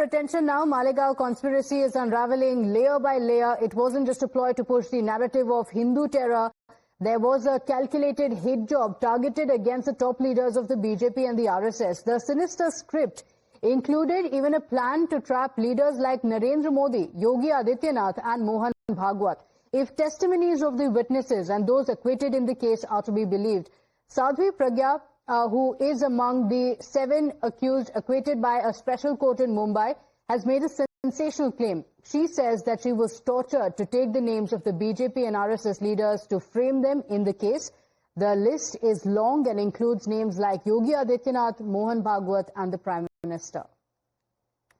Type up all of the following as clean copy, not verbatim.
Attention now, Malegaon conspiracy is unraveling layer by layer. It wasn't just a ploy to push the narrative of Hindu terror. There was a calculated hit job targeted against the top leaders of the BJP and the RSS. The sinister script included even a plan to trap leaders like Narendra Modi, Yogi Adityanath and Mohan Bhagwat. If testimonies of the witnesses and those acquitted in the case are to be believed, Sadhvi Pragya, who is among the 7 accused acquitted by a special court in Mumbai, has made a sensational claim. She says that she was tortured to take the names of the BJP and RSS leaders to frame them in the case. The list is long and includes names like Yogi Adityanath, Mohan Bhagwat and the Prime Minister.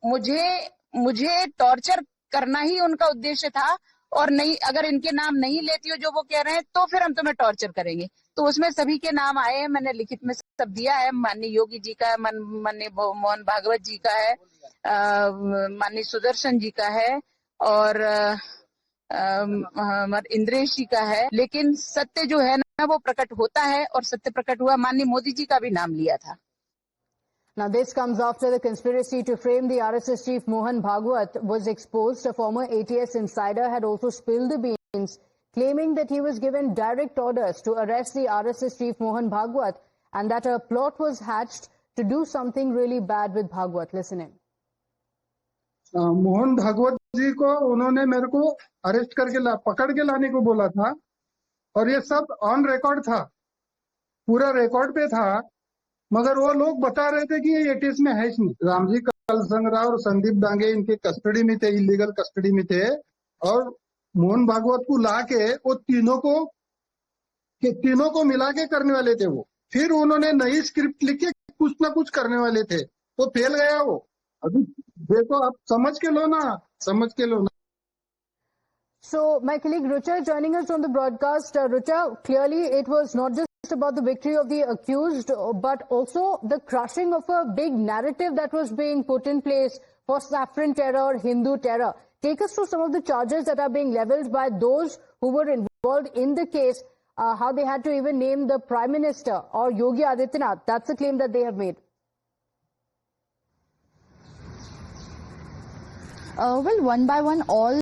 मुझे torture करना ही उनका उद्देश्य था और नहीं, अगर इनके नाम नहीं लेती हो जो वो कह रहे हैं तो फिर हम तुम्हें टॉर्चर करेंगे। तो उसमें सभी के नाम आए हैं, मैंने लिखित में सब दिया है। माननीय योगी जी का है, माननीय मोहन भागवत जी का है, माननीय सुदर्शन जी का है और इंद्रेश जी का है। लेकिन सत्य जो है ना वो प्रकट होता है और सत्य प्रकट हुआ। माननीय मोदी जी का भी नाम लिया था। Now, this comes after the conspiracy to frame the RSS chief Mohan Bhagwat was exposed. A former ATS insider had also spilled the beans, claiming that he was given direct orders to arrest the RSS chief Mohan Bhagwat and that a plot was hatched to do something really bad with Bhagwat. Listen in. Mohan Bhagwat जी को उन्होंने मेरे को arrest करके पकड़ के लाने को बोला था और ये सब ऑन रिकॉर्ड था, पूरा रिकॉर्ड पे था। मगर वो लोग बता रहे थे कि ये एटीएस में है ही नहीं। रामजी कलसंगरा और संदीप डांगे इनके कस्टडी में थे, इलीगल कस्टडी में थे और मोहन भागवत को लाके वो तीनों को मिला के करने वाले थे वो। फिर उन्होंने नई स्क्रिप्ट लिख के कुछ ना कुछ करने वाले थे, वो फेल गया वो। अभी देखो, आप समझ के लो ना। So, my colleague Rucha joining us on the broadcast. Rucha, clearly it was not just about the victory of the accused, but also the crushing of a big narrative that was being put in place for saffron terror, Hindu terror. Take us through some of the charges that are being leveled by those who were involved in the case, how they had to even name the Prime Minister or Yogi Adityanath. That's the claim that they have made. Well, one by one, all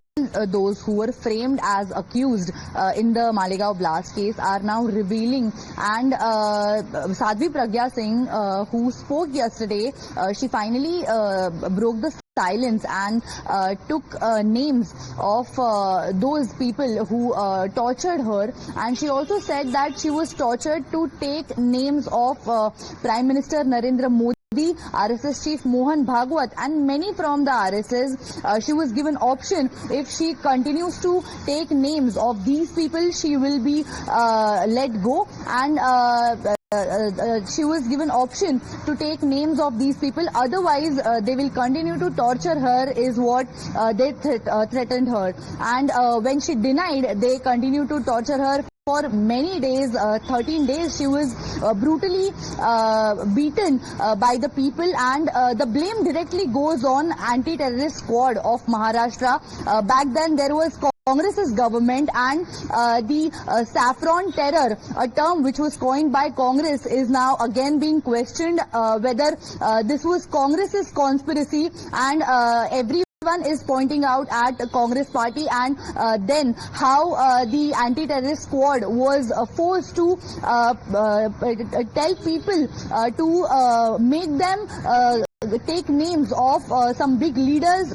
those who were framed as accused in the Malegaon blast case are now revealing, and Sadhvi Pragya Singh, who spoke yesterday, she finally broke the silence and took names of those people who tortured her, and she also said that she was tortured to take names of Prime Minister Narendra Modi, the RSS chief Mohan Bhagwat and many from the RSS. She was given option, if she continues to take names of these people, she will be let go, and she was given option to take names of these people, otherwise they will continue to torture her, is what they threatened her. And when she denied, they continued to torture her for many days. 13 days she was brutally beaten by the people, and the blame directly goes on anti-terrorist squad of Maharashtra. Back then there was Congress's government, and the saffron terror, a term which was coined by Congress, is now again being questioned whether this was Congress's conspiracy, and everyone is pointing out at the Congress party, and then how the anti-terrorist squad was forced to tell people to make them take names of some big leaders.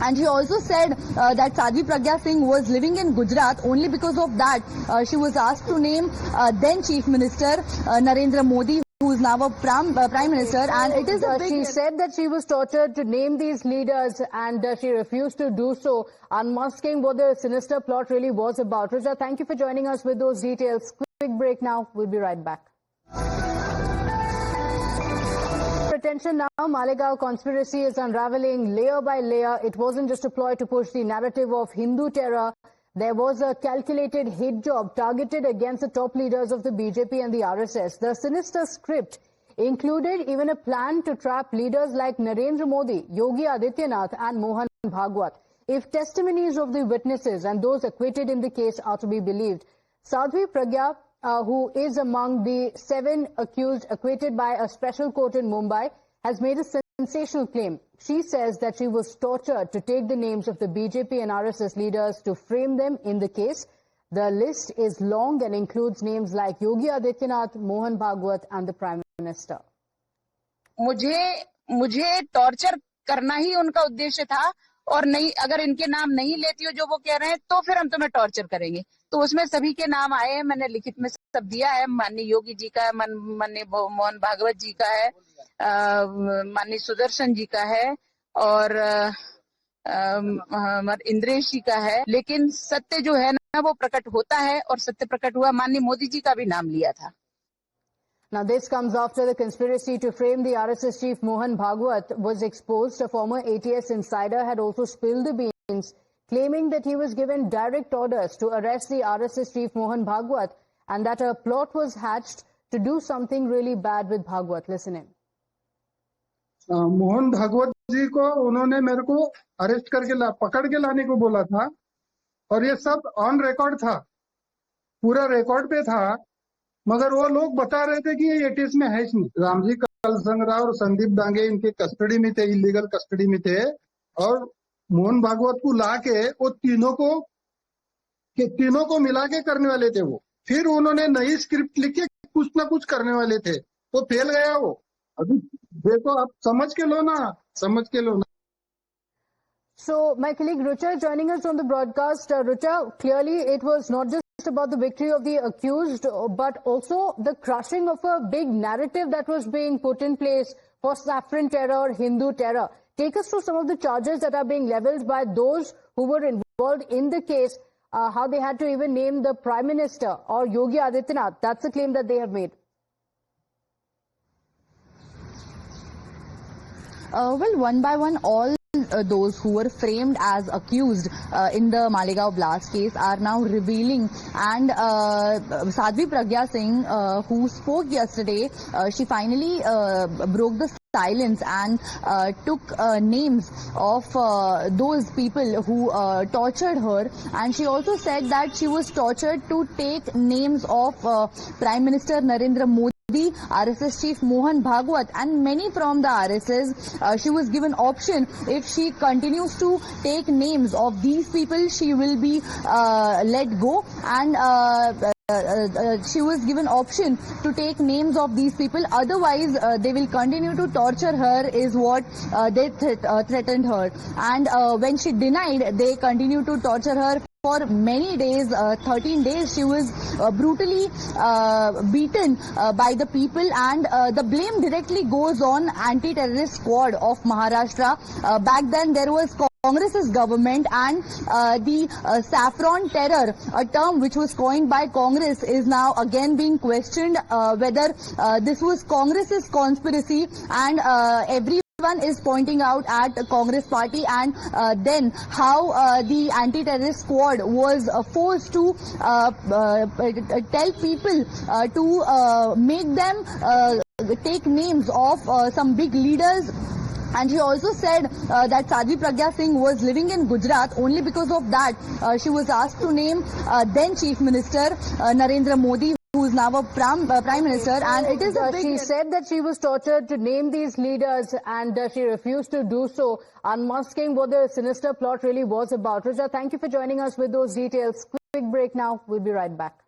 And she also said that Sadhvi Pragya Singh was living in Gujarat. Only because of that, she was asked to name then Chief Minister Narendra Modi, who is now a Prime Minister, and it is a big... She said that she was tortured to name these leaders, and she refused to do so, unmasking what the sinister plot really was about. Rucha, thank you for joining us with those details. Quick break now. We'll be right back. Attention now, Malegaon conspiracy is unraveling layer by layer. It wasn't just a ploy to push the narrative of Hindu terror. There was a calculated hit job targeted against the top leaders of the BJP and the RSS. The sinister script included even a plan to trap leaders like Narendra Modi, Yogi Adityanath and Mohan Bhagwat. If testimonies of the witnesses and those acquitted in the case are to be believed, Sadhvi Pragya, who is among the 7 accused acquitted by a special court in Mumbai, has made a sensational claim. She says that she was tortured to take the names of the BJP and RSS leaders to frame them in the case. The list is long and includes names like Yogi Adityanath, Mohan Bhagwat and the Prime Minister. मुझे torture करना ही उनका उद्देश्य था और नहीं, अगर इनके नाम नहीं लेती हो जो वो कह रहे हैं तो फिर हम तुम्हें टॉर्चर करेंगे। तो उसमें सभी के नाम आए हैं, मैंने लिखित में सब दिया है। माननीय योगी जी का है, माननीय मोहन भागवत जी का है, माननीय सुदर्शन जी का है और इंद्रेश जी का है। लेकिन सत्य जो है ना वो प्रकट होता है और सत्य प्रकट हुआ। माननीय मोदी जी का भी नाम लिया था। Now, this comes after the conspiracy to frame the RSS chief Mohan Bhagwat was exposed. A former ATS insider had also spilled the beans, claiming that he was given direct orders to arrest the RSS chief Mohan Bhagwat and that a plot was hatched to do something really bad with Bhagwat. Listen in. Mohan Bhagwat जी को उन्होंने मेरे को arrest करके पकड़ के लाने को बोला था और ये सब ऑन रिकॉर्ड था, पूरा रिकॉर्ड पे था। मगर वो लोग बता रहे थे कि ये एटीएस में है ही नहीं। रामजी कलसंगराव और संदीप डांगे इनके कस्टडी में थे, इलीगल कस्टडी में थे और मोहन भागवत को लाके वो तीनों को मिला के करने वाले थे वो। फिर उन्होंने नई स्क्रिप्ट लिख के कुछ ना कुछ करने वाले थे, वो फेल गया वो। अभी देखो, आप समझ के लो ना। So, my colleague Rucha joining us on the broadcast. Rucha, clearly it was not just about the victory of the accused, but also the crushing of a big narrative that was being put in place for saffron terror, Hindu terror. Take us through some of the charges that are being leveled by those who were involved in the case, how they had to even name the Prime Minister or Yogi Adityanath. That's the claim that they have made. Well, one by one, all those who were framed as accused in the Malegaon blast case are now revealing, and Sadhvi Pragya Singh, who spoke yesterday, she finally broke the silence and took names of those people who tortured her, and she also said that she was tortured to take names of Prime Minister Narendra Modi, RSS chief Mohan Bhagwat and many from the RSS. She was given option, if she continues to take names of these people, she will be let go, and she was given option to take names of these people, otherwise they will continue to torture her, is what they threatened her. And when she denied, they continued to torture her for many days. 13 days she was brutally beaten by the people, and the blame directly goes on anti-terrorist squad of Maharashtra. Back then there was Congress's government, and the saffron terror, a term which was coined by Congress, is now again being questioned whether this was Congress's conspiracy, and everyone is pointing out at the Congress party, and then how the anti-terrorist squad was forced to tell people to make them take names of some big leaders. And she also said that Sadhvi Pragya Singh was living in Gujarat. Only because of that, she was asked to name then Chief Minister Narendra Modi, who is now a Prime Minister, and it is a big... She said that she was tortured to name these leaders, and she refused to do so, unmasking what the sinister plot really was about. Rucha, thank you for joining us with those details. Quick break now. We'll be right back.